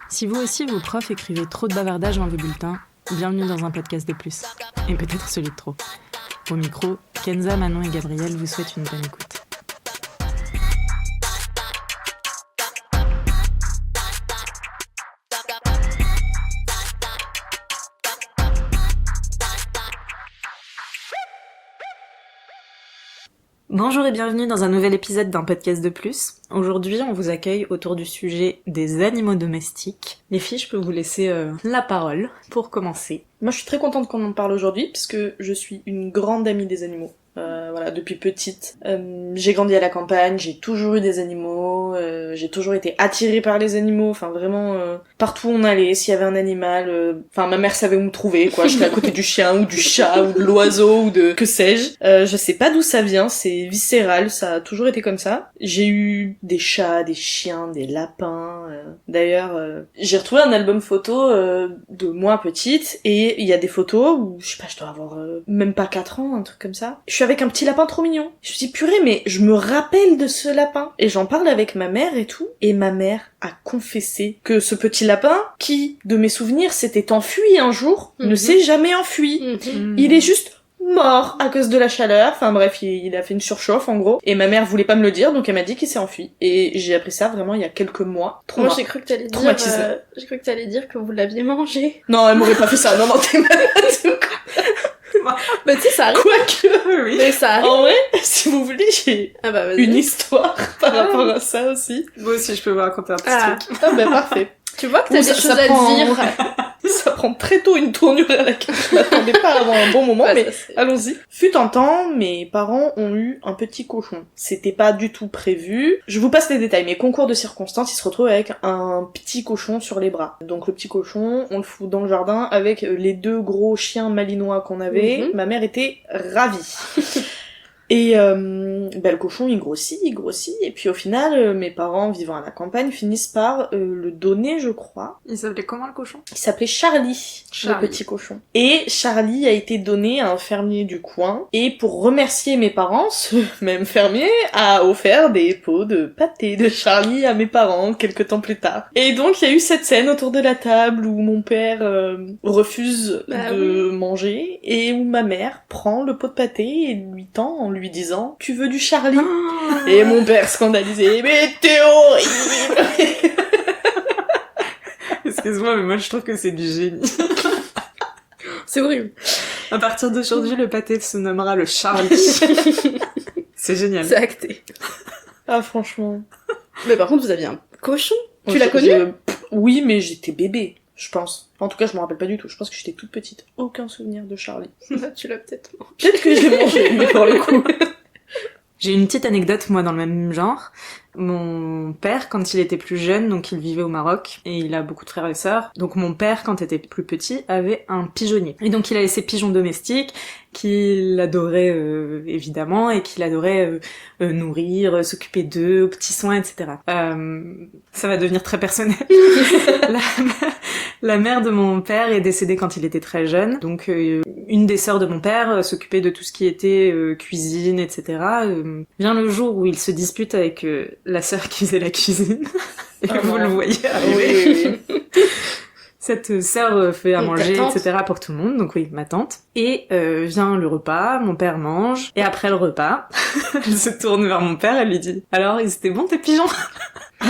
Si vous aussi, vos profs écrivaient trop de bavardages dans vos bulletins, bienvenue dans un podcast de plus. Et peut-être celui de trop. Au micro, Kenza, Manon et Gabriel vous souhaitent une bonne écoute. Bonjour et bienvenue dans un nouvel épisode d'un podcast de plus. Aujourd'hui, on vous accueille autour du sujet des animaux domestiques. Les filles, je peux vous laisser la parole pour commencer. Moi, je suis très contente qu'on en parle aujourd'hui, puisque je suis une grande amie des animaux. Voilà, depuis petite. J'ai grandi à la campagne, j'ai toujours eu des animaux, j'ai toujours été attirée par les animaux, enfin vraiment, partout où on allait, s'il y avait un animal, enfin ma mère savait où me trouver, quoi, j'étais à côté du chien, ou du chat, ou de l'oiseau, ou de que sais-je. Je sais pas d'où ça vient, c'est viscéral, ça a toujours été comme ça. J'ai eu des chats, des chiens, des lapins, d'ailleurs, j'ai retrouvé un album photo de moi petite, et il y a des photos où, je sais pas, je dois avoir même pas 4 ans, un truc comme ça. Je suis avec un petit lapin trop mignon. Je me suis dit, purée, mais je me rappelle de ce lapin. Et j'en parle avec ma mère et tout. Et ma mère a confessé que ce petit lapin, qui, de mes souvenirs, s'était enfui un jour, ne s'est jamais enfui. Il est juste mort à cause de la chaleur. Enfin bref, il a fait une surchauffe en gros. Et ma mère voulait pas me le dire, donc elle m'a dit qu'il s'est enfui. Et j'ai appris ça vraiment il y a quelques mois. Moi j'ai cru que t'allais dire que vous l'aviez mangé. Non, elle m'aurait pas fait ça. Non, t'es malade. Bah tu sais, ça arrive. Quoique, oui. Mais ça arrive. En vrai, si vous voulez, j'ai une histoire par rapport à ça aussi. Moi aussi, je peux vous raconter un petit truc. Ah bah parfait. Tu vois que t'as des choses à dire. Ça prend très tôt une tournure à laquelle je m'attendais pas avant un bon moment, mais allons-y. Fut un temps, mes parents ont eu un petit cochon. C'était pas du tout prévu. Je vous passe les détails, mais concours de circonstances, ils se retrouvent avec un petit cochon sur les bras. Donc le petit cochon, on le fout dans le jardin avec les 2 gros chiens malinois qu'on avait. Ma mère était ravie. Et le cochon il grossit, et puis au final, mes parents vivant à la campagne finissent par le donner, je crois. Il s'appelait comment le cochon ? Il s'appelait Charlie, le petit cochon. Et Charlie a été donné à un fermier du coin, et pour remercier mes parents, ce même fermier a offert des pots de pâté de Charlie à mes parents quelques temps plus tard. Et donc il y a eu cette scène autour de la table où mon père refuse de manger, et où ma mère prend le pot de pâté et lui tend en lui disant « Tu veux du Charlie ?» Et mon père scandalisé « Mais t'es horrible !» Excuse-moi, mais moi je trouve que c'est du génie. C'est horrible. À partir d'aujourd'hui, le pâté se nommera le Charlie. C'est génial. C'est acté. Ah franchement. Mais par contre, vous aviez un cochon. Tu l'as connu ? Oui, mais j'étais bébé, je pense. En tout cas, je me rappelle pas du tout. Je pense que j'étais toute petite. Aucun souvenir de Charlie. Tu l'as peut-être mangé. Peut-être que je l'ai mangé, mais pour le coup. J'ai une petite anecdote, moi, dans le même genre. Mon père, quand il était plus jeune, donc il vivait au Maroc, et il a beaucoup de frères et sœurs, donc mon père, quand il était plus petit, avait un pigeonnier. Et donc il avait ses pigeons domestiques, qu'il adorait évidemment, et qu'il adorait nourrir, s'occuper d'eux, aux petits soins, etc. Ça va devenir très personnel. La mère de mon père est décédée quand il était très jeune, donc une des sœurs de mon père s'occupait de tout ce qui était cuisine, etc. Vient le jour où il se dispute avec la sœur qui faisait la cuisine, et vous le voyez arriver. Oui. Cette sœur fait à manger, etc. pour tout le monde, donc oui, ma tante. Et vient le repas, mon père mange, et après le repas, elle se tourne vers mon père, elle lui dit « Alors, ils étaient bons tes pigeons ?»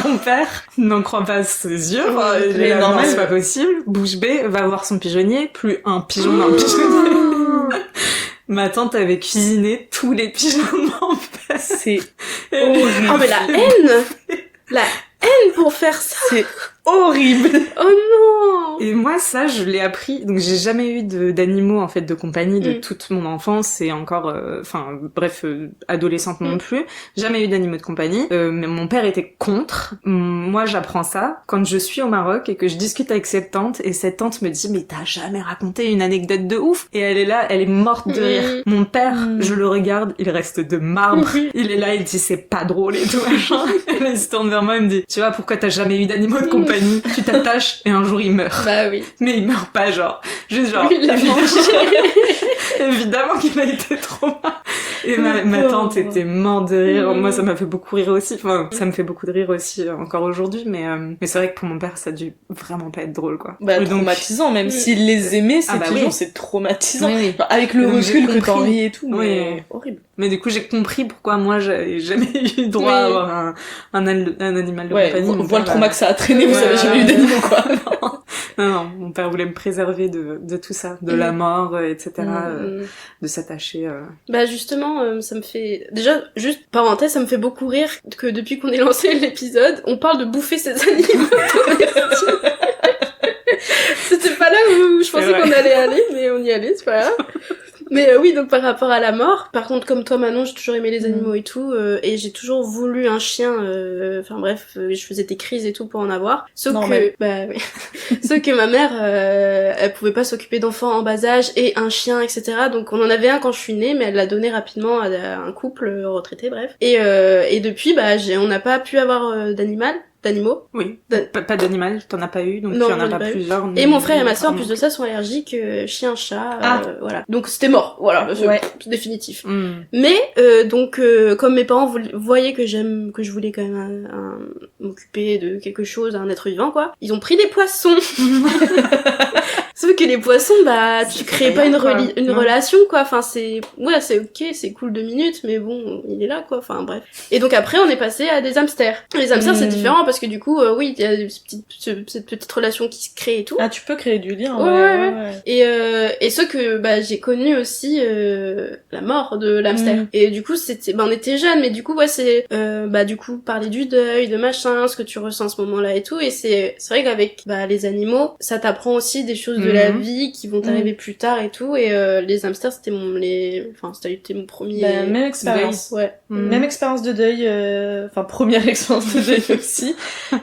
Mon père n'en croit pas ses yeux, il est normal, c'est pas possible. Bouche bée, va voir son pigeonnier, plus un pigeon d'un pigeonnier. Ma tante avait cuisiné tous les pigeons de mon père. C'est horrible. Oh mais la haine. La haine pour faire ça. C'est horrible. Oh non. Et moi, ça, je l'ai appris. Donc, j'ai jamais eu d'animaux, en fait, de compagnie de toute mon enfance et encore, adolescente non plus. Jamais eu d'animaux de compagnie. Mais mon père était contre. Moi, j'apprends ça quand je suis au Maroc et que je discute avec cette tante. Et cette tante me dit, mais t'as jamais raconté une anecdote de ouf? Et elle est là, elle est morte de rire. Mon père, je le regarde, il reste de marbre. Il est là, il dit, c'est pas drôle et tout, machin. Et là, il se tourne vers moi et me dit, tu vois pourquoi t'as jamais eu d'animaux de compagnie? Tu t'attaches et un jour il meurt. Bah oui. Mais il meurt pas, genre. Juste genre. Il l'a mangé. Évidemment qu'il a été trop mal. Et ma tante était morte de rire. Moi, ça m'a fait beaucoup rire aussi. Enfin, ça me fait beaucoup de rire aussi encore aujourd'hui. Mais c'est vrai que pour mon père, ça a dû vraiment pas être drôle, quoi. Bah, traumatisant, même s'il les aimait, ces pigeons, c'est traumatisant. Oui. Enfin, avec le recul que t'en ris et tout, mais horrible. Mais du coup, j'ai compris pourquoi moi, j'avais jamais eu droit à avoir un animal de compagnie. On voit le trauma que ça a traîné, vous avez jamais eu d'animaux, quoi. Non, mon père voulait me préserver de tout ça, de la mort, etc., de s'attacher. Bah justement, ça me fait... Déjà, juste parenthèse, ça me fait beaucoup rire que depuis qu'on ait lancé l'épisode, on parle de bouffer ces animaux. C'était pas là où je pensais qu'on allait aller, mais on y allait, c'est pas grave. Mais oui, donc par rapport à la mort, par contre, comme toi Manon, j'ai toujours aimé les animaux et tout, et j'ai toujours voulu un chien, enfin bref, je faisais des crises et tout pour en avoir. Sauf que ma mère, elle pouvait pas s'occuper d'enfants en bas âge et un chien, etc. Donc on en avait un quand je suis née, mais elle l'a donné rapidement à un couple retraité, bref. Et depuis, on n'a pas pu avoir d'animaux. Oui. Pas d'animal, t'en as pas eu, donc non, tu en as pas plusieurs. Et mon frère et ma soeur, en plus de ça, sont allergiques, chien, chat, voilà. Donc c'était mort, voilà, c'est définitif. Mais, comme mes parents voyaient que je voulais quand même m'occuper de quelque chose, un être vivant, quoi, ils ont pris des poissons. Sauf que les poissons, tu crées pas une relation, quoi. Enfin, c'est ok, c'est cool 2 minutes, mais bon, il est là, quoi. Enfin, bref. Et donc après, on est passé à des hamsters. Les hamsters, c'est différent parce que du coup, oui, il y a cette petite relation qui se crée et tout. Ah, tu peux créer du lien, ouais. Et ce que, j'ai connu aussi, la mort de l'hamster. Et du coup, on était jeunes, mais du coup, c'est, du coup, parler du deuil, de machin, ce que tu ressens à ce moment-là et tout. Et c'est vrai qu'avec, les animaux, ça t'apprend aussi des choses de la vie qui vont t'arriver plus tard et tout. Et les hamsters, c'était mon premier même expérience. Deuil. Même expérience de deuil, première expérience de deuil aussi.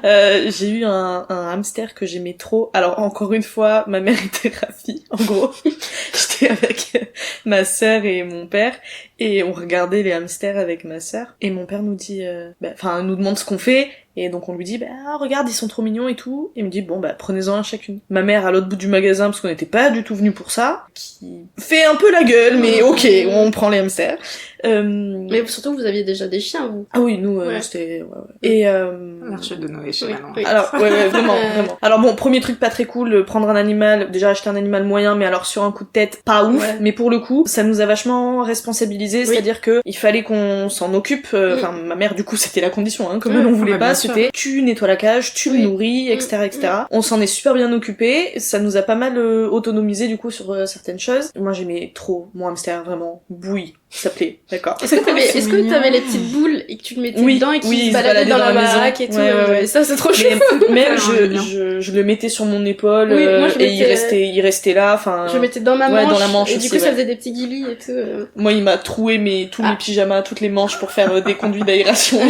J'ai eu un hamster que j'aimais trop. Alors encore une fois, ma mère était ravie. En gros, j'étais avec ma sœur et mon père et on regardait les hamsters avec ma sœur. Et mon père nous dit, nous demande ce qu'on fait. Et donc on lui dit, regarde, ils sont trop mignons et tout. Et il me dit, prenez-en un chacune. Ma mère, à l'autre bout du magasin, parce qu'on n'était pas du tout venus pour ça, qui fait un peu la gueule, mais ok, on prend les hamsters. Mais surtout, vous aviez déjà des chiens, vous. Ah oui, nous, c'était... Et l'arche de Noé chez Manon. Oui. Alors, vraiment. Alors bon, premier truc pas très cool, prendre un animal, déjà acheter un animal moyen, mais alors sur un coup de tête, pas ouf. Mais pour le coup, ça nous a vachement responsabilisés, c'est-à-dire que il fallait qu'on s'en occupe. Ma mère, du coup, c'était la condition, comme on voulait pas. C'était, tu nettoies la cage, tu le nourris, etc., etc. On s'en est super bien occupé. Ça nous a pas mal autonomisé du coup sur certaines choses. Moi, j'aimais trop mon hamster, vraiment. Bouille, ça s'appelait. D'accord. Est-ce que t'avais les petites boules et que tu le mettais dedans et qu'il se baladait dans la baraque et tout. Ouais. Ça, c'est trop chou. Même je le mettais sur mon épaule et il restait là. Enfin. Je le mettais dans ma manche. Et aussi, du coup, ça faisait des petits guilis et tout. Moi, il m'a troué tous mes pyjamas, toutes les manches pour faire des conduits d'aération.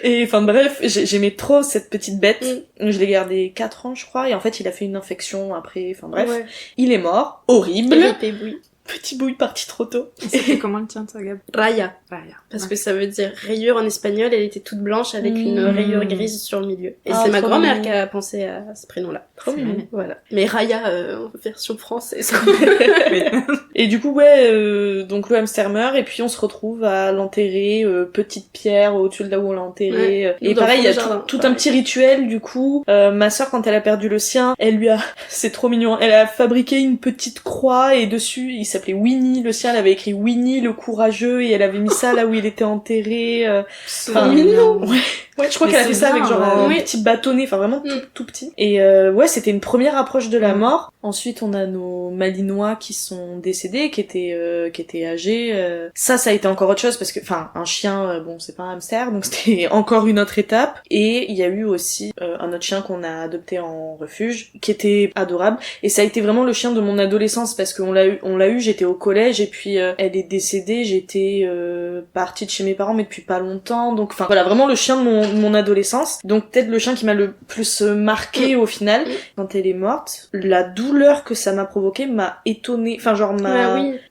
Et enfin bref, j'aimais trop cette petite bête. Je l'ai gardé 4 ans, je crois, et en fait, il a fait une infection après. Enfin bref, il est mort. Horrible. Petit Bouille parti trop tôt. C'était comment le tien, toi, Gab? Raya. Parce que ça veut dire rayure en espagnol, elle était toute blanche avec une rayure grise sur le milieu. Et c'est ma grand-mère qui a pensé à ce prénom-là. Trop mignon. Voilà. Mais Raya, en version française. Et du coup, donc le hamster meurt, et puis on se retrouve à l'enterrer, petite pierre au-dessus de là où on l'a enterré. Et pareil, il y a tout un petit rituel, du coup. Ma sœur, quand elle a perdu le sien, c'est trop mignon, elle a fabriqué une petite croix, et dessus, il s'appelait Winnie, le sien, elle avait écrit Winnie le courageux, et elle avait mis ça là où il était enterré. C'est mignon. Ouais, je crois qu'elle a fait ça avec genre un petit bâtonnet, enfin vraiment tout petit. Et c'était une première approche de la mort. Ensuite, on a nos malinois qui sont décédés, qui étaient âgés. Ça a été encore autre chose parce que, un chien, c'est pas un hamster, donc c'était encore une autre étape. Et il y a eu aussi un autre chien qu'on a adopté en refuge, qui était adorable. Et ça a été vraiment le chien de mon adolescence parce qu'on l'a eu, j'étais au collège et puis elle est décédée, j'étais partie de chez mes parents mais depuis pas longtemps. Donc, vraiment le chien de mon mon adolescence. Donc peut-être le chien qui m'a le plus marqué au final. Quand elle est morte, la douleur que ça m'a provoqué m'a étonnée. Enfin genre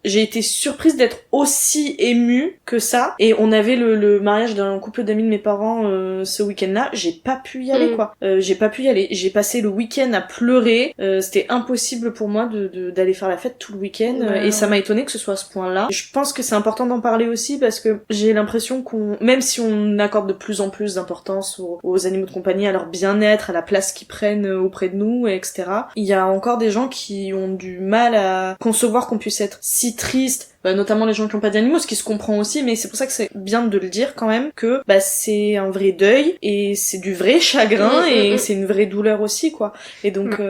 j'ai été surprise d'être aussi émue que ça. Et on avait le mariage d'un couple d'amis de mes parents ce week-end-là. J'ai pas pu y aller quoi. J'ai pas pu y aller. J'ai passé le week-end à pleurer. C'était impossible pour moi d'aller faire la fête tout le week-end. Et ça m'a étonnée que ce soit à ce point-là. Je pense que c'est important d'en parler aussi parce que j'ai l'impression même si on accorde de plus en plus d'importance aux animaux de compagnie, à leur bien-être, à la place qu'ils prennent auprès de nous, etc. Il y a encore des gens qui ont du mal à concevoir qu'on puisse être si triste, notamment les gens qui n'ont pas d'animaux, ce qui se comprend aussi, mais c'est pour ça que c'est bien de le dire quand même, que c'est un vrai deuil, et c'est du vrai chagrin, et c'est une vraie douleur aussi, quoi. Et donc,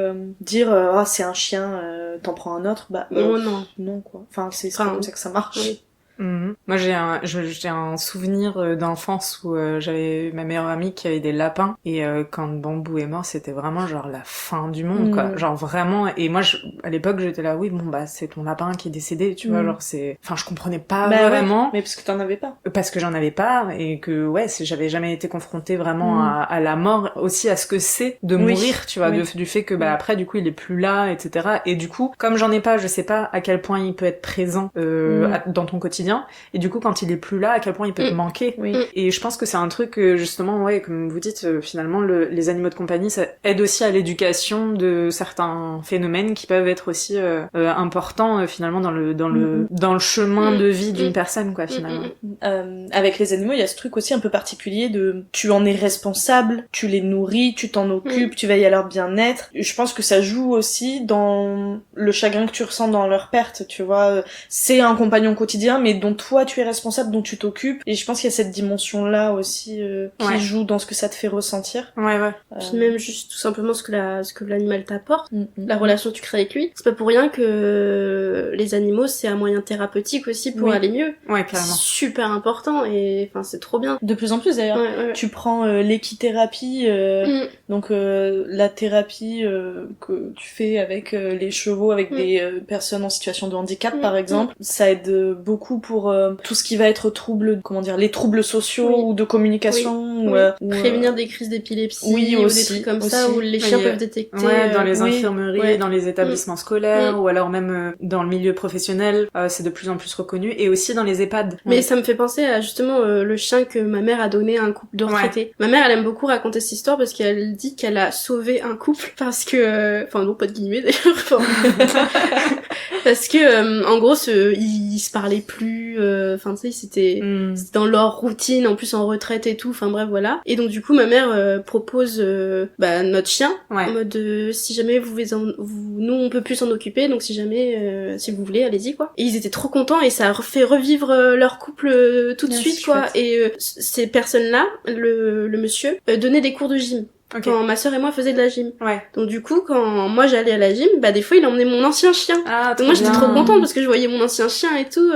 dire, c'est un chien, t'en prends un autre, non, quoi. Enfin, c'est comme ça que ça marche. Oui. Moi j'ai un souvenir d'enfance où j'avais ma meilleure amie qui avait des lapins et quand Bambou est mort c'était vraiment genre la fin du monde quoi, genre vraiment. Et moi à l'époque j'étais là c'est ton lapin qui est décédé, tu vois, genre je comprenais pas vraiment. Mais parce que t'en avais pas. Parce que j'en avais pas et que j'avais jamais été confrontée vraiment à la mort, aussi à ce que c'est de mourir, tu vois, du fait que après du coup il est plus là, etc. Et du coup comme j'en ai pas, je sais pas à quel point il peut être présent dans ton quotidien. Et du coup, quand il est plus là, à quel point il peut te manquer. Et je pense que c'est un truc, justement, comme vous dites, finalement, les animaux de compagnie, ça aide aussi à l'éducation de certains phénomènes qui peuvent être aussi importants, finalement, dans le chemin de vie d'une personne, quoi, finalement. Avec les animaux, il y a ce truc aussi un peu particulier de tu en es responsable, tu les nourris, tu t'en occupes, tu veilles à leur bien-être. Je pense que ça joue aussi dans le chagrin que tu ressens dans leur perte, tu vois. C'est un compagnon quotidien, mais dont toi tu es responsable, dont tu t'occupes, et je pense qu'il y a cette dimension là aussi qui joue dans ce que ça te fait ressentir. Puis même juste tout simplement ce que l'animal t'apporte, la relation que tu crées avec lui. C'est pas pour rien que les animaux c'est un moyen thérapeutique aussi pour aller mieux. Carrément. C'est super important et enfin c'est trop bien. De plus en plus d'ailleurs. Tu prends l'équithérapie, donc la thérapie que tu fais avec les chevaux, avec des personnes en situation de handicap par exemple, ça aide beaucoup pour tout ce qui va être les troubles sociaux ou de communication. Ou prévenir des crises d'épilepsie ou des trucs comme ça où les chiens peuvent détecter. Dans les infirmeries, dans les établissements scolaires ou alors même dans le milieu professionnel, c'est de plus en plus reconnu, et aussi dans les EHPAD. Mais ça me fait penser à justement le chien que ma mère a donné à un couple de retraités. Ma mère elle aime beaucoup raconter cette histoire parce qu'elle dit qu'elle a sauvé un couple parce que enfin non pas de guillemets d'ailleurs parce que en gros ils se parlaient plus, enfin tu sais c'était dans leur routine, en plus en retraite et tout, enfin bref voilà. Et donc du coup ma mère propose notre chien en mode si jamais nous on peut plus s'en occuper, donc si jamais si vous voulez allez-y quoi. Et ils étaient trop contents et ça a fait revivre leur couple tout de suite quoi. Et ces personnes là, le monsieur donnait des cours de gym. Quand ma sœur et moi faisaient de la gym. Donc du coup, quand moi j'allais à la gym, des fois il emmenait mon ancien chien. Donc moi j'étais trop contente parce que je voyais mon ancien chien et tout.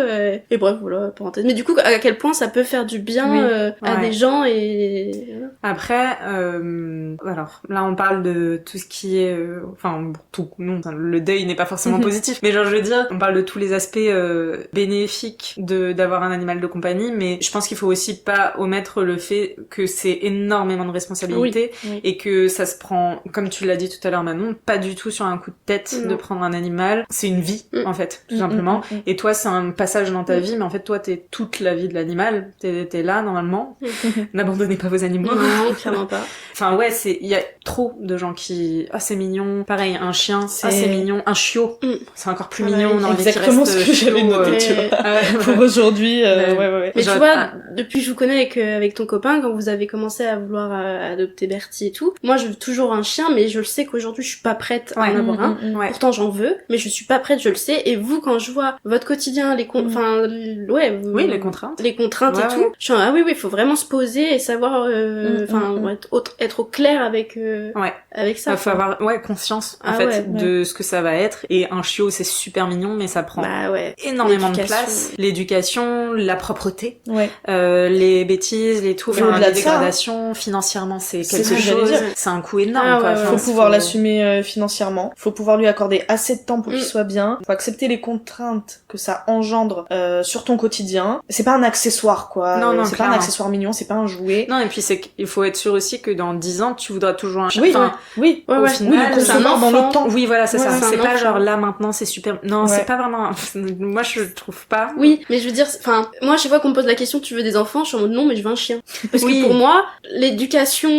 Et bref, voilà, parenthèse. Mais du coup, à quel point ça peut faire du bien à des gens et... Après, alors là on parle de tout ce qui est... le deuil n'est pas forcément positif, mais genre je veux dire, on parle de tous les aspects bénéfiques d'avoir un animal de compagnie, mais je pense qu'il faut aussi pas omettre le fait que c'est énormément de responsabilité. Et que ça se prend, comme tu l'as dit tout à l'heure Manon, pas du tout sur un coup de tête de prendre un animal. C'est une vie, en fait, tout simplement. Et toi, c'est un passage dans ta vie, mais en fait, toi, t'es toute la vie de l'animal. T'es là, normalement. N'abandonnez pas vos animaux. Non, clairement pas. Enfin, il y a trop de gens qui... c'est mignon. Pareil, un chien, c'est mignon. Un chiot, c'est encore plus mignon. On a envie qu'il reste ce que j'avais noté, tu vois. Pour aujourd'hui, Mais tu vois, depuis que je vous connais avec ton copain, quand vous avez commencé à vouloir adopter Bertie et tout, moi je veux toujours un chien, mais je le sais qu'aujourd'hui je suis pas prête à en avoir un. Pourtant j'en veux, mais je suis pas prête, je le sais. Et vous, quand je vois votre quotidien, les contraintes, et tout, je suis oui, faut vraiment se poser et savoir, être au clair avec ça. Faut avoir conscience de ce que ça va être. Et un chiot c'est super mignon, mais ça prend énormément de place. L'éducation, la propreté, les bêtises, les tout, la dégradation, financièrement c'est quelque chose, c'est un coût énorme quoi. Faut pouvoir l'assumer financièrement, faut pouvoir lui accorder assez de temps pour qu'il soit bien, faut accepter les contraintes que ça engendre sur ton quotidien. C'est pas un accessoire quoi, c'est pas un accessoire mignon, c'est pas un jouet. Non, et puis il faut être sûr aussi que dans 10 ans, tu voudras toujours un chien. Oui, enfin, oui. Au final, c'est un enfant dans le temps. Oui, voilà, c'est ça. c'est C'est un pas enfant. genre là, maintenant, c'est super... Non, Ouais. c'est pas vraiment... Moi, je trouve pas. Oui, mais je veux dire, enfin, moi, chaque fois qu'on me pose la question, tu veux des enfants, je suis en mode non, mais je veux un chien. Parce Oui. que pour moi, l'éducation,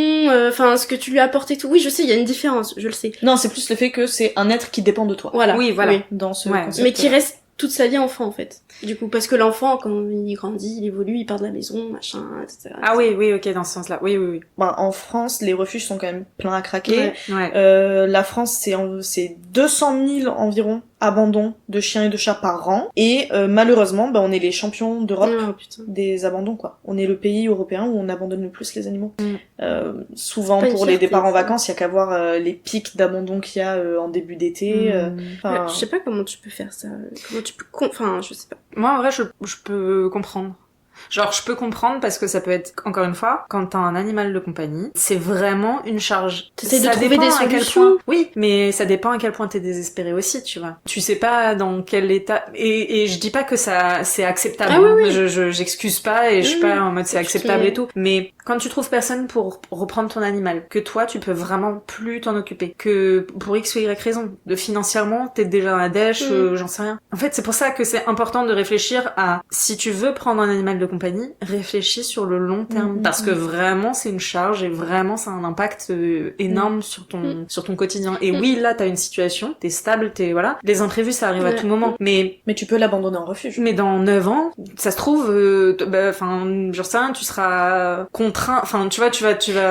enfin, ce que tu lui apportes et tout, oui, je sais, il y a une différence, je le sais. Non, c'est plus le fait que c'est un être qui dépend de toi. Voilà. Oui, voilà. Dans ce Ouais. concept. Mais qui reste toute sa vie enfant, en fait. Du coup, parce que l'enfant, quand il grandit, il évolue, il part de la maison, machin, etc. Ah oui, oui, ok, dans ce sens-là. Oui, oui, oui. Ben, en France, les refuges sont quand même pleins à craquer. Ouais. Ouais. La France, c'est 200 000 environ abandons de chiens et de chats par an. Et malheureusement, ben, on est les champions d'Europe Oh, putain. des abandons, quoi. On est le pays européen où on abandonne le plus les animaux. Souvent, Pas une pour les fierté, départs en ça. vacances, il y a qu'à voir les pics d'abandon qu'il y a en début d'été. Enfin, Je sais pas comment tu peux faire ça. Comment tu peux... Enfin, je sais pas. Moi, en vrai, je peux comprendre. Genre, je peux comprendre parce que ça peut être, encore une fois, quand t'as un animal de compagnie, c'est vraiment une charge. T'essayes de Ça trouver dépend des à quel solutions. point- Oui, mais ça dépend à quel point t'es désespéré aussi, tu vois. Tu sais pas dans quel état... Et je dis pas que ça, c'est acceptable. Ah oui, oui. J'excuse pas et je suis Oui, pas oui. en mode c'est acceptable et tout. Mais quand tu trouves personne pour reprendre ton animal, que toi, tu peux vraiment plus t'en occuper, que pour X ou Y raison, de financièrement, t'es déjà dans la dèche, j'en sais rien. En fait, c'est pour ça que c'est important de réfléchir à, si tu veux prendre un animal de compagnie, réfléchis sur le long terme, parce que vraiment, c'est une charge et vraiment, ça a un impact énorme sur ton quotidien. Et oui, là, t'as une situation, t'es stable, voilà. Les imprévus, ça arrive à tout moment. Mais tu peux l'abandonner en refuge. Mais dans 9 ans, ça se trouve, j'en sais rien, tu seras contraint, tu vas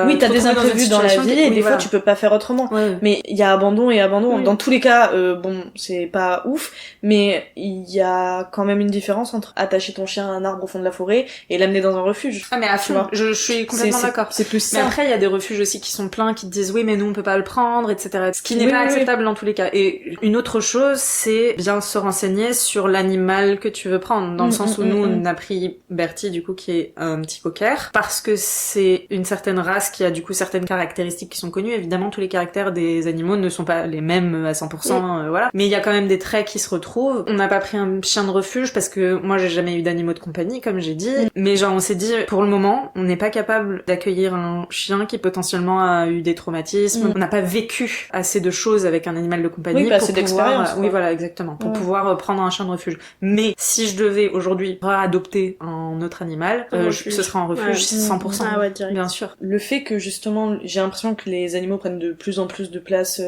Oui, te t'as des retrouver dans une imprévus dans la situation vie qui- et oui, des voilà. fois tu peux pas faire autrement. Ouais. Mais il y a abandon et abandon. Oui. Dans tous les cas, bon, c'est pas ouf, mais il y a quand même une différence entre attacher ton chien à un arbre au fond de la forêt et l'amener dans un refuge. Ah mais à Tu fond, vois. je suis complètement C'est- d'accord. C'est plus Mais ça. après, il y a des refuges aussi qui sont pleins, qui te disent oui, mais nous on peut pas le prendre, etc. Ce qui n'est Oui, pas oui, acceptable dans tous les cas. Et une autre chose, c'est bien se renseigner sur l'animal que tu veux prendre, dans le sens où nous on a pris Bertie, du coup, qui est un petit cocker, parce que c'est une certaine race qui a du coup certaines caractéristiques qui sont connues. Évidemment, tous les caractères des animaux ne sont pas les mêmes à 100%, voilà. Mais il y a quand même des traits qui se retrouvent. On n'a pas pris un chien de refuge parce que moi j'ai jamais eu d'animaux de compagnie, comme j'ai dit. Mais genre on s'est dit, pour le moment, on n'est pas capable d'accueillir un chien qui potentiellement a eu des traumatismes. On n'a pas vécu assez de choses avec un animal de compagnie Oui, pas pour assez pouvoir... d'expérience, quoi. Oui, voilà, exactement. Pour Ouais. pouvoir prendre un chien de refuge. Mais si je devais aujourd'hui adopter un autre animal, Un refuge. ce serait un refuge Ouais. 100%. Ah ouais, direct. Bien sûr. Le fait que justement, j'ai l'impression que les animaux prennent de plus en plus de place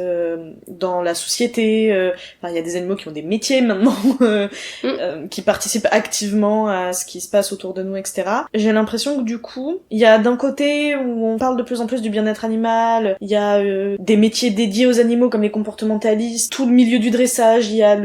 dans la société. Enfin, il y a des animaux qui ont des métiers maintenant, qui participent activement à ce qui se passe autour de nous, etc. J'ai l'impression que du coup, il y a d'un côté où on parle de plus en plus du bien-être animal, il y a des métiers dédiés aux animaux comme les comportementalistes, tout le milieu du dressage, il y a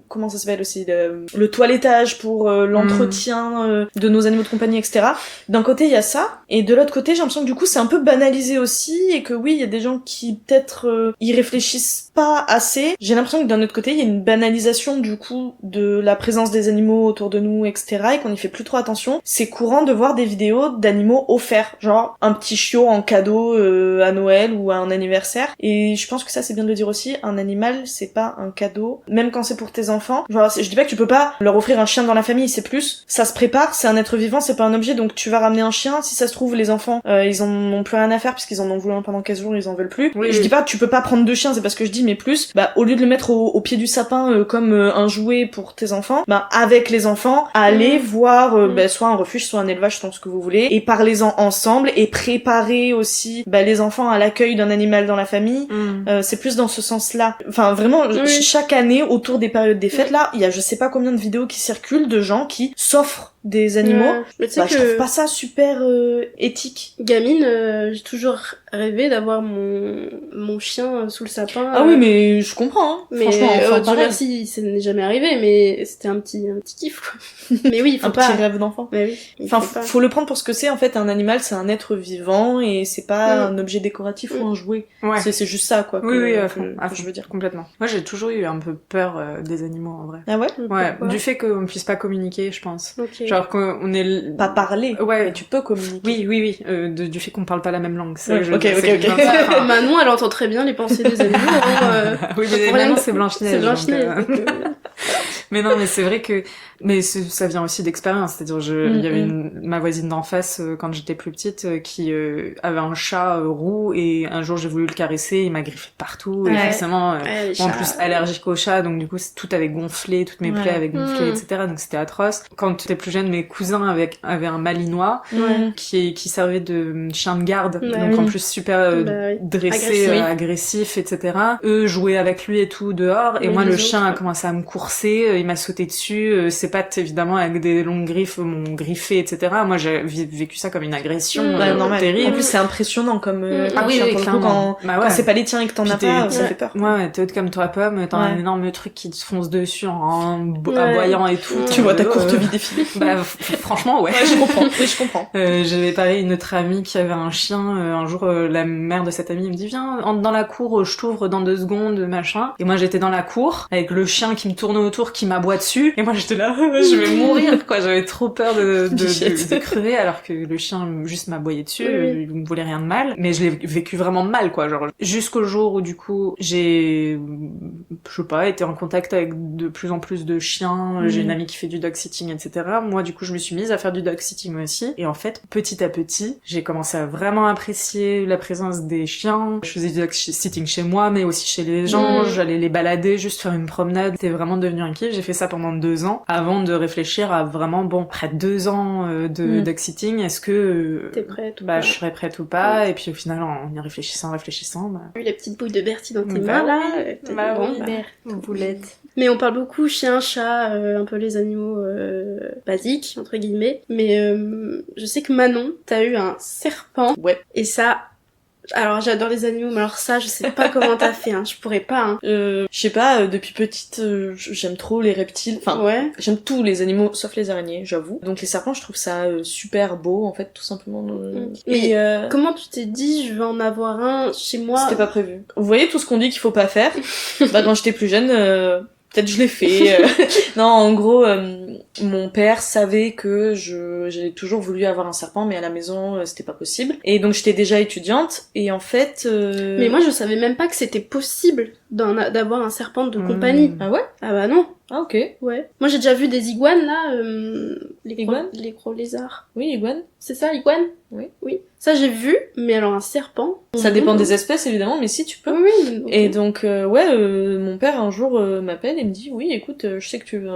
comment ça s'appelle aussi, le toilettage pour l'entretien de nos animaux de compagnie, etc. D'un côté, il y a ça, et de l'autre côté, j'ai l'impression que du coup, c'est un peu banalisé aussi, et que oui, il y a des gens qui peut-être y réfléchissent pas assez. J'ai l'impression que d'un autre côté, il y a une banalisation du coup de la présence des animaux autour de nous, etc., et qu'on y fait plus trop attention. C'est courant de voir des vidéos d'animaux offerts, genre un petit chiot en cadeau à Noël ou à un anniversaire. Et je pense que ça, c'est bien de le dire aussi, un animal, c'est pas un cadeau, même quand c'est pour tes enfants. Genre, je dis pas que tu peux pas leur offrir un chien dans la famille, c'est plus, ça se prépare, c'est un être vivant, c'est pas un objet, donc tu vas ramener un chien, si ça se trouve, les enfants, ils en ont plus rien à faire, puisqu'ils en ont voulu un pendant 15 jours, ils en veulent plus. Oui, Je dis pas, tu peux pas prendre 2 chiens, c'est pas ce que je dis, mais plus, bah, au lieu de le mettre au pied du sapin comme un jouet pour tes enfants, bah, avec les enfants, allez voir, bah, soit un refuge, soit un élevage, selon ce que vous voulez, et parlez-en ensemble, et préparez aussi, bah, les enfants à l'accueil d'un animal dans la famille. C'est plus dans ce sens-là. Enfin, vraiment, chaque année, autour des périodes des fêtes, là, il y a je sais pas combien de vidéos qui circulent de gens qui s'offrent des animaux. Mais tu sais Bah, que je trouve pas ça super éthique. gamine, j'ai toujours rêvé d'avoir mon chien sous le sapin. Ah oui, mais je comprends, hein. Mais Franchement, enfin, Dieu pareil. merci, ça n'est jamais arrivé, mais c'était un petit kiff, quoi. Mais oui, il faut Un pas. petit rêve d'enfant. Mais oui, il Enfin, faut pas. faut le prendre pour ce que c'est. En fait, un animal, c'est un être vivant et c'est pas un objet décoratif ou un jouet. Ouais. C'est juste ça, quoi. Oui, que, oui, à que- fond, que je veux dire. complètement. Moi, j'ai toujours eu un peu peur des animaux, en vrai. Ah ouais? Ouais, Pourquoi du fait qu'on puisse pas communiquer, je pense. Ok. Genre qu'on est... Pas parler. Ouais. Mais tu peux communiquer. Oui, oui, oui, du fait qu'on parle pas la même langue. Ça, Ouais, je- ok, c'est ok, évident, ok. ça, enfin. Manon, elle entend très bien les pensées des animaux. Hein, Oui, mais pour maintenant rien- c'est Blanche-Neige. C'est Blanche-Neige. donc, donc, Mais non, mais c'est vrai que, ça vient aussi d'expérience. C'est-à-dire, il y avait ma voisine d'en face, quand j'étais plus petite, qui avait un chat roux, et un jour j'ai voulu le caresser, il m'a griffé partout, et forcément, en plus allergique au chat, donc du coup tout avait gonflé, toutes mes plaies avaient gonflé, etc. Donc c'était atroce. Quand j'étais plus jeune, mes cousins avaient un malinois, qui servait de chien de garde, donc en plus super dressé, agressif, etc. Eux jouaient avec lui et tout dehors, et moi le chien a commencé à me courser, il m'a sauté dessus, ses pattes évidemment avec des longues griffes m'ont griffé, etc. Moi j'ai vécu ça comme une agression terrible. En plus c'est impressionnant comme clairement. Quand c'est pas les tiens et que t'en as pas, ça fait peur. Ouais, t'es haute comme toi pomme, t'as un énorme truc qui te fonce dessus en aboyant et tout. Tu vois ta courte vie défiler. Franchement ouais. Je comprends. J'avais pareil une autre amie qui avait un chien, un jour la mère de cette amie me dit viens, entre dans la cour, je t'ouvre dans 2 secondes, machin. Et moi j'étais dans la cour avec le chien qui me tourne autour, qui m'aboie dessus, et moi j'étais là je vais mourir quoi, j'avais trop peur de crever, alors que le chien juste m'aboyait dessus, il me voulait rien de mal, mais je l'ai vécu vraiment mal quoi, genre jusqu'au jour où du coup j'ai été en contact avec de plus en plus de chiens, j'ai une amie qui fait du dog sitting, etc. Moi du coup je me suis mise à faire du dog sitting aussi, et en fait petit à petit j'ai commencé à vraiment apprécier la présence des chiens. Je faisais du dog sitting chez moi mais aussi chez les gens, j'allais les balader, juste faire une promenade, c'était vraiment devenu un kiff. J'ai fait ça pendant 2 ans avant de réfléchir à vraiment après 2 ans de dog sitting, est-ce que t'es prête ou pas, je serais prête ou pas, et puis au final en y réfléchissant la petite bouille de Bertie dans tes mains là, boulette. Mais on parle beaucoup chien, chat, un peu les animaux basiques entre guillemets, mais je sais que Manon, t'as eu un serpent, et ça, alors j'adore les animaux, mais alors ça je sais pas comment t'as fait, je pourrais pas. Je sais pas, depuis petite j'aime trop les reptiles, j'aime tous les animaux sauf les araignées, j'avoue. Donc les serpents je trouve ça super beau en fait, tout simplement. Mais comment tu t'es dit je vais en avoir un chez moi? C'était pas prévu. Vous voyez tout ce qu'on dit qu'il faut pas faire? Quand j'étais plus jeune, peut-être je l'ai fait. Non, en gros, mon père savait que j'ai toujours voulu avoir un serpent, mais à la maison, c'était pas possible. Et donc j'étais déjà étudiante, et en fait... Mais moi, je savais même pas que c'était possible d'avoir un serpent de compagnie. Ah ouais? Ah bah non. Ah ok. Ouais. Moi j'ai déjà vu des iguanes là, les gros lézards. Oui, iguanes. C'est ça, iguane? Oui. Ça j'ai vu, mais alors un serpent. Ça dépend des espèces évidemment, mais si tu peux. Oui. Okay. Et donc mon père un jour m'appelle et me dit oui, écoute, je sais que tu veux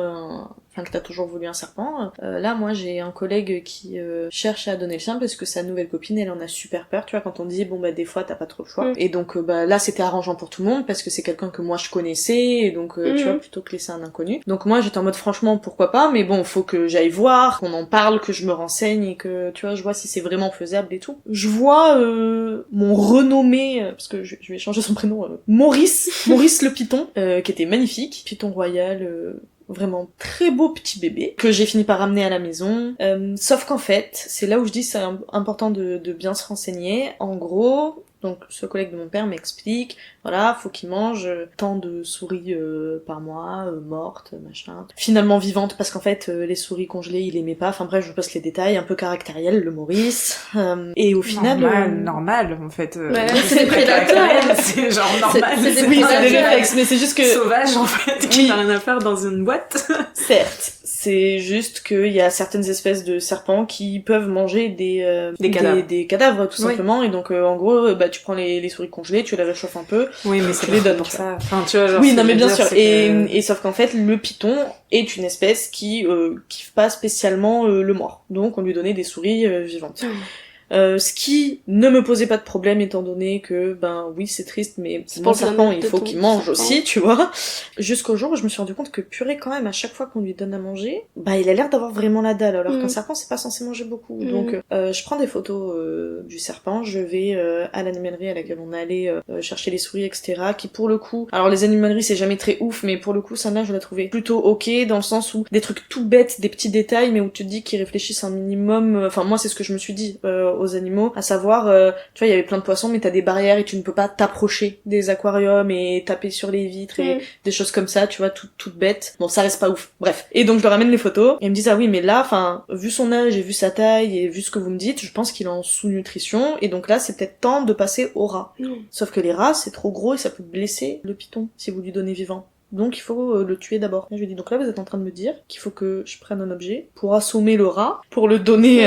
que t'as toujours voulu un serpent. Là, moi, j'ai un collègue qui cherche à donner le sien parce que sa nouvelle copine, elle en a super peur. Tu vois, quand on dit des fois t'as pas trop le choix. Et donc là, c'était arrangeant pour tout le monde parce que c'est quelqu'un que moi je connaissais, et donc tu vois, plutôt que laisser un inconnu. Donc moi, j'étais en mode franchement pourquoi pas, mais bon, faut que j'aille voir, qu'on en parle, que je me renseigne et que tu vois, je vois si c'est vraiment faisable et tout. Je vois mon renommé, parce que je vais changer son prénom, Maurice le python, qui était magnifique, python royal. Vraiment très beau petit bébé que j'ai fini par ramener à la maison. Sauf qu'en fait, c'est là où je dis c'est important de bien se renseigner. En gros, donc ce collègue de mon père m'explique, voilà, faut qu'il mange tant de souris par mois, mortes, machin. Finalement vivantes, parce qu'en fait, les souris congelées, il aimait pas. Enfin bref, je vous passe les détails, un peu caractériel, le Maurice. Et au final... Normal, en fait. C'est des prédateurs. C'est genre normal. C'est des réflexes, mais c'est juste que... Sauvage, en fait, qui n'a rien à faire dans une boîte. Certes. C'est juste qu'il y a certaines espèces de serpents qui peuvent manger des cadavres, tout simplement. Et donc, en gros, tu prends les souris congelées, tu les réchauffes un peu. Oui, mais c'est les donnes pour ça. Enfin, tu vois, genre. Oui, non, mais bien sûr. Et sauf qu'en fait, le python est une espèce qui kiffe pas spécialement le mort. Donc, on lui donnait des souris vivantes. Ce qui ne me posait pas de problème étant donné que, oui, c'est triste, mais mon serpent, il faut qu'il mange aussi, tu vois. Jusqu'au jour où je me suis rendu compte que purée, quand même, à chaque fois qu'on lui donne à manger, il a l'air d'avoir vraiment la dalle, alors qu'un serpent, c'est pas censé manger beaucoup. Donc, je prends des photos du serpent, je vais à l'animalerie à laquelle on allait chercher les souris, etc., qui pour le coup, alors les animaleries, c'est jamais très ouf, mais pour le coup, ça là, je l'ai trouvé plutôt ok, dans le sens où des trucs tout bêtes, des petits détails, mais où tu te dis qu'ils réfléchissent un minimum, enfin, moi, c'est ce que je me suis dit, aux animaux, à savoir, tu vois, il y avait plein de poissons, mais t'as des barrières et tu ne peux pas t'approcher des aquariums et taper sur les vitres et des choses comme ça, tu vois, toutes bêtes. Bon, ça reste pas ouf. Bref. Et donc, je leur ramène les photos et ils me disent, ah oui, mais là, enfin, vu son âge et vu sa taille et vu ce que vous me dites, je pense qu'il est en sous-nutrition et donc là, c'est peut-être temps de passer aux rats. Sauf que les rats, c'est trop gros et ça peut blesser le python si vous lui donnez vivant. donc il faut le tuer d'abord. Et je lui dis, donc là vous êtes en train de me dire qu'il faut que je prenne un objet pour assommer le rat, pour le donner...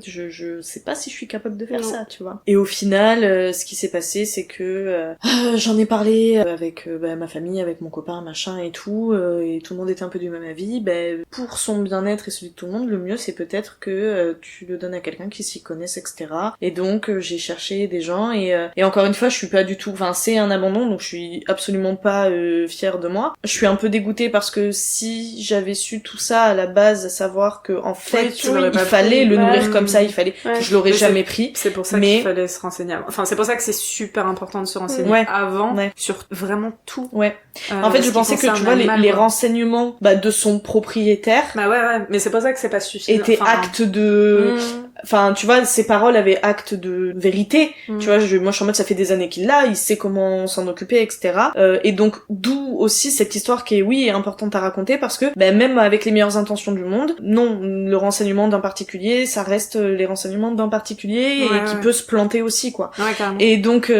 Je sais pas si je suis capable de faire ça, tu vois. Et au final, ce qui s'est passé, c'est que j'en ai parlé avec ma famille, avec mon copain, machin et tout le monde était un peu du même avis. Pour son bien-être et celui de tout le monde, le mieux c'est peut-être que tu le donnes à quelqu'un qui s'y connaisse, etc. Et donc j'ai cherché des gens et encore une fois, je suis pas du tout... Enfin, c'est un abandon, donc je suis absolument pas fière de moi. Je suis un peu dégoûtée parce que si j'avais su tout ça à la base, à savoir que en fait, il fallait le nourrir comme ça, il fallait... Je l'aurais jamais pris. C'est pour ça qu'il fallait se renseigner. Enfin, c'est pour ça que c'est super important de se renseigner avant sur vraiment tout. En fait, je pensais que tu vois les renseignements de son propriétaire. Mais c'est pour ça que c'est pas suffisant. Était acte de... Enfin, tu vois, ses paroles avaient acte de vérité. Tu vois, moi je suis en mode, ça fait des années qu'il l'a, il sait comment s'en occuper, etc. Et donc, d'où aussi cette histoire qui est importante à raconter parce que même avec les meilleures intentions du monde, non, le renseignement d'un particulier, ça reste les renseignements d'un particulier et qui peut se planter aussi, quoi. Et donc,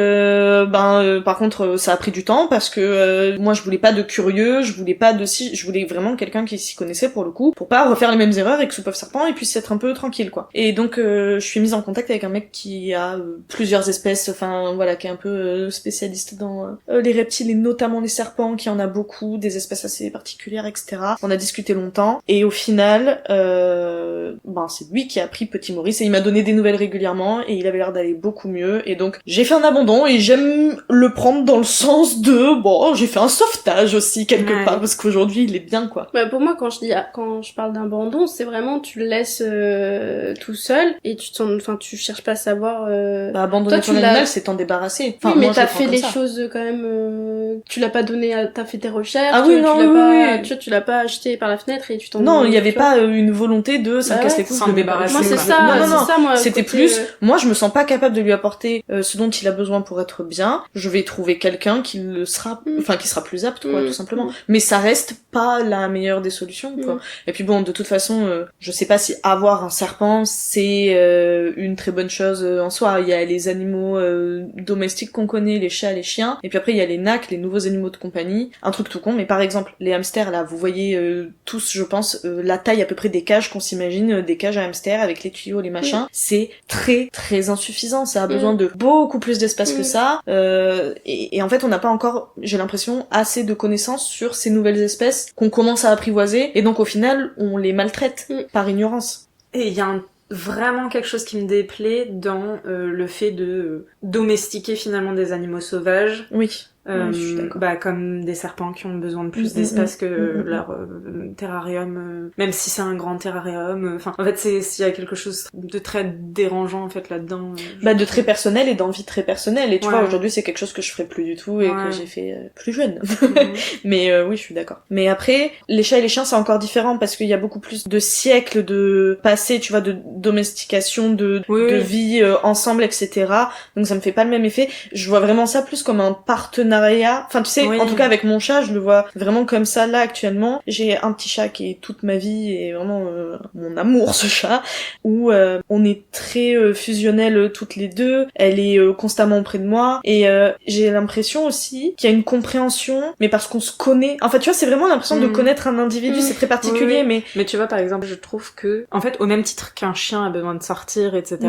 par contre, ça a pris du temps parce que moi je voulais pas de curieux, je voulais vraiment quelqu'un qui s'y connaissait pour le coup, pour pas refaire les mêmes erreurs et que ce pauvre serpent il puisse être un peu tranquille, quoi. Et donc je suis mise en contact avec un mec qui a plusieurs espèces, enfin voilà, qui est un peu spécialiste dans les reptiles et notamment les serpents, qui en a beaucoup, des espèces assez particulières, etc. On a discuté longtemps et au final c'est lui qui a pris Petit Maurice et il m'a donné des nouvelles régulièrement et il avait l'air d'aller beaucoup mieux et donc j'ai fait un abandon et j'aime le prendre dans le sens de j'ai fait un sauvetage aussi quelque part parce qu'aujourd'hui il est bien, quoi. Pour moi, quand je parle d'abandon, c'est vraiment tu le laisses tout seul et tu cherches pas à savoir. Abandonner ton animal, c'est t'en débarrasser. Enfin, mais t'as fait les choses quand même. Tu l'as pas donné, t'as fait tes recherches. Tu l'as pas acheté par la fenêtre et tu t'en. Non, il y avait pas une volonté de ça me casse les couilles de débarrasser. Moi c'est ça. Non. C'était plus. Moi, je me sens pas capable de lui apporter ce dont il a besoin pour être bien. Je vais trouver quelqu'un qui le sera, qui sera plus apte, quoi, tout simplement. Mais ça reste pas la meilleure des solutions, quoi. Et puis bon, de toute façon, je sais pas si avoir un serpent c'est une très bonne chose en soi. Il y a les animaux domestiques qu'on connaît, les chats, les chiens, et puis après il y a les nacs, les nouveaux animaux de compagnie. Un truc tout con, mais par exemple les hamsters là, vous voyez tous, je pense, la taille à peu près des cages qu'on s'imagine, des cages à hamsters avec les tuyaux, les machins. C'est très très insuffisant. Ça a besoin de beaucoup plus d'espace que ça. Et en fait, on n'a pas encore, j'ai l'impression, assez de connaissances sur ces nouvelles espèces qu'on commence à apprivoiser, et donc au final, on les maltraite par ignorance. Et il y a vraiment quelque chose qui me déplaît dans le fait de domestiquer finalement des animaux sauvages. Oui. Je suis comme des serpents qui ont besoin de plus d'espace que leur terrarium, même si c'est un grand terrarium. En fait, s'il y a quelque chose de très dérangeant en fait là-dedans. De très personnel et d'envie très personnelle. Et tu vois, aujourd'hui, c'est quelque chose que je ferais plus du tout et que j'ai fait plus jeune. Mais oui, je suis d'accord. Mais après, les chats et les chiens, c'est encore différent parce qu'il y a beaucoup plus de siècles de passé, tu vois, de domestication, de vie ensemble, etc. Donc ça me fait pas le même effet. Je vois vraiment ça plus comme un partenariat. Enfin, tu sais, en tout cas avec mon chat, je le vois vraiment comme ça là actuellement. J'ai un petit chat qui est toute ma vie et vraiment mon amour, ce chat, où on est très fusionnels toutes les deux. Elle est constamment auprès de moi et j'ai l'impression aussi qu'il y a une compréhension, mais parce qu'on se connaît. En fait, tu vois, c'est vraiment l'impression de connaître un individu. C'est très particulier, mais tu vois, par exemple, je trouve que, en fait, au même titre qu'un chien a besoin de sortir, etc.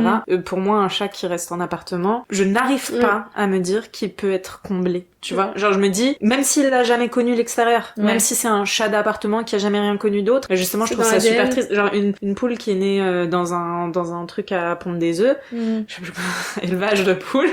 Pour moi, un chat qui reste en appartement, je n'arrive pas à me dire qu'il peut être comblé. Tu vois, genre je me dis, même s'il a jamais connu l'extérieur, même si c'est un chat d'appartement qui a jamais rien connu d'autre, justement je trouve ça super triste. Genre une poule qui est née dans un truc à pondre des œufs, élevage de poules,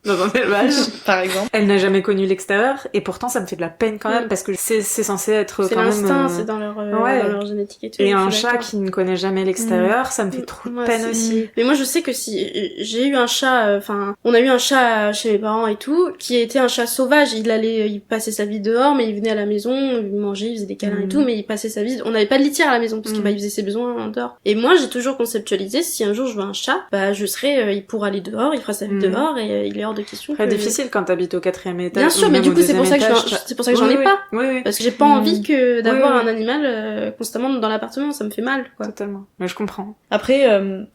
dans un élevage, par exemple. Elle n'a jamais connu l'extérieur et pourtant ça me fait de la peine quand même parce que c'est censé être quand même... C'est l'instinct, c'est dans leur génétique et tout. Et un chat qui ne connaît jamais l'extérieur, ça me fait trop de peine aussi. Mais moi je sais que si j'ai eu un chat, on a eu un chat chez mes parents et tout, qui était un chat sauvage. Il passait sa vie dehors, mais il venait à la maison, il mangeait, il faisait des câlins et tout, mais il passait sa vie, on n'avait pas de litière à la maison, parce qu'il faisait ses besoins dehors. Et moi, j'ai toujours conceptualisé, si un jour je veux un chat, il pourra aller dehors, il fera sa vie dehors, et il est hors de question. Très difficile quand t'habites au 4e étage. Bien sûr, mais du coup, c'est pour ça que j'en ai pas. Oui. Parce que j'ai pas envie d'avoir un animal constamment dans l'appartement, ça me fait mal, quoi. Totalement. Mais je comprends. Après,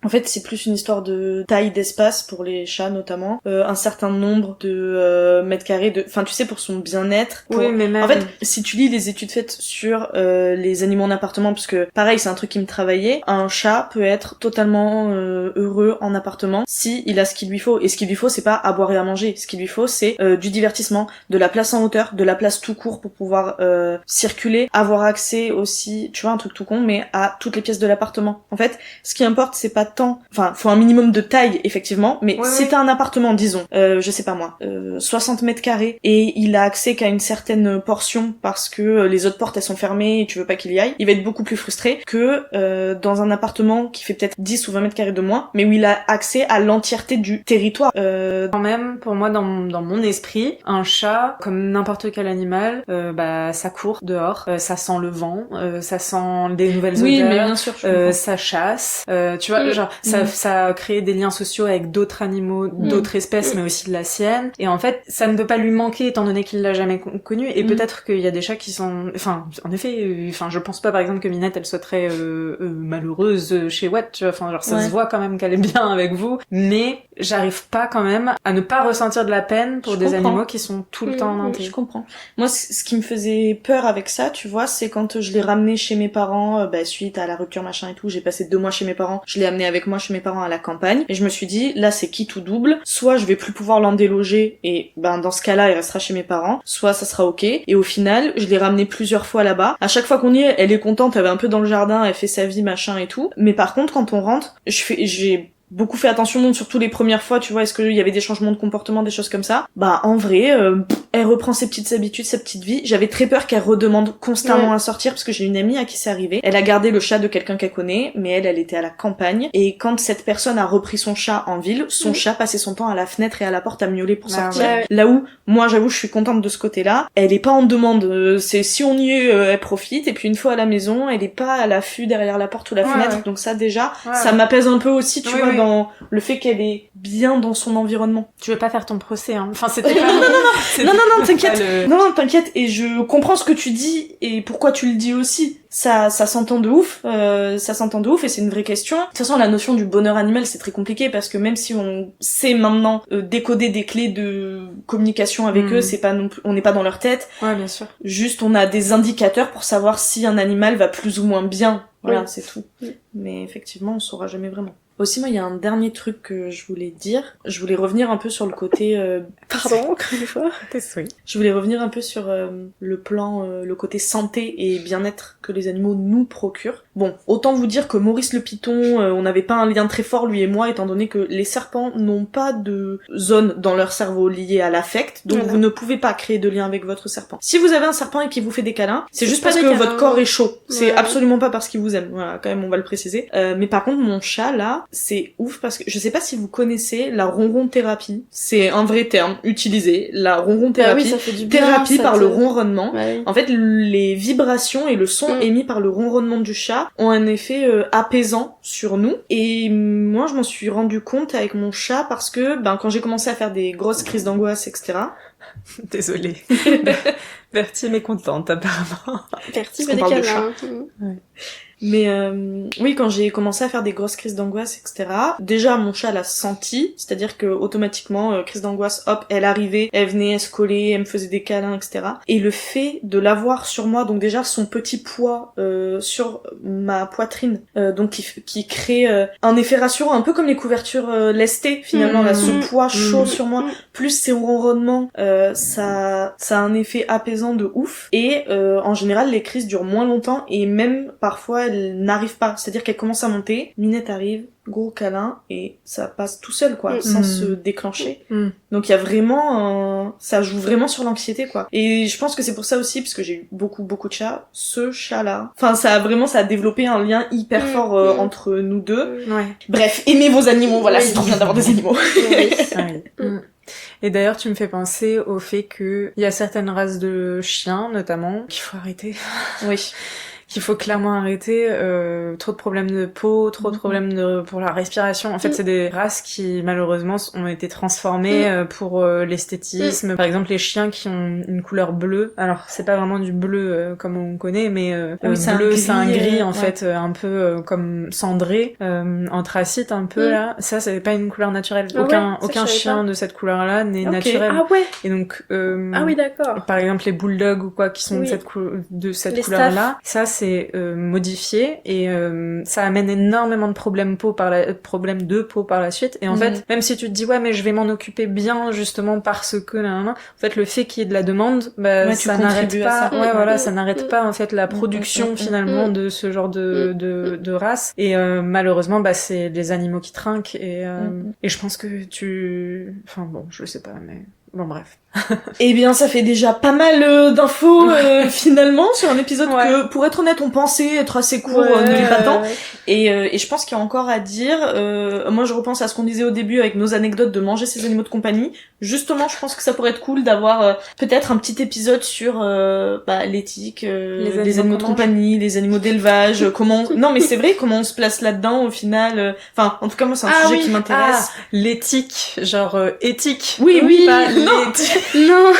en fait, c'est plus une histoire de taille d'espace pour les chats notamment, un certain nombre de mètres carrés enfin, tu sais, pour son bien-être. Oui, mais même... En fait, si tu lis les études faites sur les animaux en appartement, parce que pareil, c'est un truc qui me travaillait, un chat peut être totalement heureux en appartement si il a ce qu'il lui faut. Et ce qu'il lui faut, c'est pas à boire et à manger. Ce qu'il lui faut, c'est du divertissement, de la place en hauteur, de la place tout court pour pouvoir circuler, avoir accès aussi, tu vois, un truc tout con, mais à toutes les pièces de l'appartement. En fait, ce qui importe, c'est pas tant... Enfin, faut un minimum de taille, effectivement, mais si t'as un appartement, disons, je sais pas moi, 60 mètres carrés, et il a accès qu'à une certaine portion parce que les autres portes, elles sont fermées et tu veux pas qu'il y aille, il va être beaucoup plus frustré que dans un appartement qui fait peut-être 10 ou 20 mètres carrés de moins, mais où il a accès à l'entièreté du territoire. Quand même, pour moi, dans mon esprit, un chat, comme n'importe quel animal, ça court dehors, ça sent le vent, ça sent des nouvelles odeurs, oui, mais bien sûr, ça chasse, tu vois, genre, ça crée des liens sociaux avec d'autres animaux, d'autres espèces, mais aussi de la sienne, et en fait, ça ne peut pas lui manquer étant donné qu'il l'a jamais connu, et peut-être qu'il y a des chats qui sont, enfin, en effet, je pense pas par exemple que Minette, elle soit très malheureuse chez Watt, tu vois, enfin, genre, ça se voit quand même qu'elle est bien avec vous, mais j'arrive pas quand même à ne pas ressentir de la peine pour des animaux qui sont tout le temps en inté. Je comprends. Moi, ce qui me faisait peur avec ça, tu vois, c'est quand je l'ai ramené chez mes parents, suite à la rupture machin et tout, j'ai passé 2 mois chez mes parents, je l'ai amené avec moi chez mes parents à la campagne, et je me suis dit, là c'est quitte ou double, soit je vais plus pouvoir l'en déloger, et dans ce cas-là, il restera chez mes parents, soit ça sera ok, et au final, je l'ai ramené plusieurs fois là-bas, à chaque fois qu'on y est, elle est contente, elle va un peu dans le jardin, elle fait sa vie machin et tout, mais par contre, quand on rentre, j'ai beaucoup fait attention, surtout les premières fois, tu vois, est-ce qu'il y avait des changements de comportement, des choses comme ça. En vrai, elle reprend ses petites habitudes, sa petite vie. J'avais très peur qu'elle redemande constamment à sortir, parce que j'ai une amie à qui c'est arrivé. Elle a gardé le chat de quelqu'un qu'elle connaît, mais elle était à la campagne. Et quand cette personne a repris son chat en ville, son chat passait son temps à la fenêtre et à la porte à miauler pour sortir. Ouais. Là où, moi, j'avoue, je suis contente de ce côté-là. Elle est pas en demande. C'est si on y est, elle profite. Et puis une fois à la maison, elle est pas à l'affût derrière la porte ou la fenêtre. Donc ça, déjà, ça m'apaise un peu aussi, tu vois, dans le fait qu'elle est bien dans son environnement. Tu veux pas faire ton procès, hein. Enfin, c'était pas... non, t'inquiète. Non, t'inquiète. Et je comprends ce que tu dis et pourquoi tu le dis aussi. Ça s'entend de ouf. Et c'est une vraie question. De toute façon, la notion du bonheur animal, c'est très compliqué parce que même si on sait maintenant décoder des clés de communication avec eux, c'est pas non plus, on n'est pas dans leur tête. Ouais, bien sûr. Juste, on a des indicateurs pour savoir si un animal va plus ou moins bien. Voilà, c'est tout. Mais effectivement, on saura jamais vraiment. Aussi, moi, il y a un dernier truc que je voulais dire. Je voulais revenir un peu sur le côté... Pardon, encore une fois. Je voulais revenir un peu sur le plan, le côté santé et bien-être que les animaux nous procurent. Bon, autant vous dire que Maurice le python, on n'avait pas un lien très fort, lui et moi, étant donné que les serpents n'ont pas de zone dans leur cerveau liée à l'affect, donc vous ne pouvez pas créer de lien avec votre serpent. Si vous avez un serpent et qu'il vous fait des câlins, c'est juste parce que votre corps est chaud. C'est absolument pas parce qu'il vous aime. Voilà, quand même, on va le préciser. Mais par contre, mon chat, là, c'est ouf parce que je sais pas si vous connaissez la ronron thérapie. C'est un vrai terme utilisé. La ronron thérapie. Ça fait du bien, thérapie par le ronronnement. Ouais. En fait, les vibrations et le son émis par le ronronnement du chat ont un effet apaisant sur nous. Et moi, je m'en suis rendu compte avec mon chat parce que, quand j'ai commencé à faire des grosses crises d'angoisse, etc. Désolée. Bertie est mécontente, apparemment. Bertie fait des câlins. Mais oui, quand j'ai commencé à faire des grosses crises d'angoisse, etc., déjà mon chat l'a senti, c'est-à-dire que automatiquement, crise d'angoisse, hop, elle arrivait, elle venait, elle se collait, elle me faisait des câlins, etc. Et le fait de l'avoir sur moi, donc déjà son petit poids sur ma poitrine, donc qui crée un effet rassurant, un peu comme les couvertures lestées finalement, là, ce poids chaud sur moi, plus ses ronronnements, ça a un effet apaisant de ouf. Et en général, les crises durent moins longtemps et même parfois elle n'arrive pas, c'est-à-dire qu'elle commence à monter, Minette arrive, gros câlin, et ça passe tout seul, quoi, sans se déclencher. Donc il y a vraiment ça joue vraiment sur l'anxiété, quoi. Et je pense que c'est pour ça aussi, parce que j'ai eu beaucoup de chats, ce chat-là, enfin ça a développé un lien hyper fort entre nous deux. Bref, aimez vos animaux, voilà, c'est trop bien d'avoir des animaux. Et d'ailleurs, tu me fais penser au fait que il y a certaines races de chiens, notamment, qu'il faut arrêter. Oui. qu'il faut clairement arrêter. Trop de problèmes de peau, trop de problèmes pour la respiration. En fait, c'est des races qui malheureusement ont été transformées pour l'esthétisme. Par exemple, les chiens qui ont une couleur bleue. Alors, c'est pas vraiment du bleu comme on connaît, mais bleu, c'est un gris en fait, un peu comme cendré, anthracite un peu là. Ça, c'est pas une couleur naturelle. Aucun chien de cette couleur-là n'est naturel. Ah ouais. Et donc, ah oui, d'accord. Par exemple, les bulldogs ou quoi qui sont de cette couleur-là, ça c'est modifié et ça amène énormément de problèmes de peau par la suite. Et en fait, même si tu te dis ouais, mais je vais m'en occuper bien justement parce que en fait, le fait qu'il y ait de la demande, ça n'arrête pas. Ça n'arrête pas en fait la production finalement de ce genre de race. Et malheureusement, c'est les animaux qui trinquent et je pense que enfin bon, je sais pas, mais bon bref. Eh bien, ça fait déjà pas mal d'infos finalement sur un épisode que, pour être honnête, on pensait être assez court, ne l'est pas tant. Et je pense qu'il y a encore à dire. Moi, je repense à ce qu'on disait au début avec nos anecdotes de manger ses animaux de compagnie. Justement, je pense que ça pourrait être cool d'avoir peut-être un petit épisode sur l'éthique, les animaux de compagnie, les animaux d'élevage, comment. Non, mais c'est vrai, comment on se place là-dedans au final. Enfin, en tout cas, moi, c'est un sujet qui m'intéresse. L'éthique, genre éthique. Oui, pas non. Non.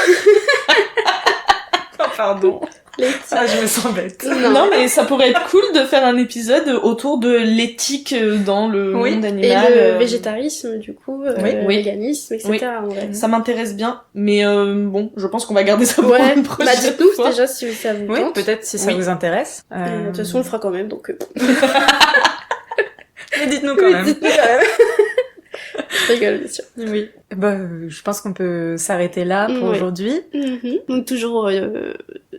Oh, pardon. Je me sens bête. Non, mais ça pourrait être cool de faire un épisode autour de l'éthique dans le monde animal. Et le végétarisme, du coup, le véganisme, etc. Ça m'intéresse bien, mais bon, je pense qu'on va garder ça pour une prochaine fois. Dites-nous déjà si ça vous tente. Peut-être si ça vous intéresse. De toute façon, on le fera quand même, donc... Mais dites-nous quand même. Je rigole, bien sûr. Oui. Je pense qu'on peut s'arrêter là pour aujourd'hui. Donc toujours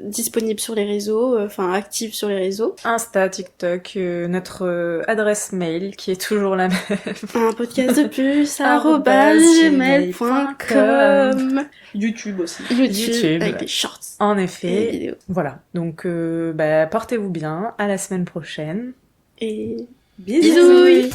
disponible sur les réseaux, active sur les réseaux. Insta, TikTok, notre adresse mail qui est toujours la même. Un podcast de plus, @gmail.com. YouTube aussi. YouTube avec des shorts. En effet. Des vidéos. Voilà. Donc, portez-vous bien. À la semaine prochaine. Et bisous.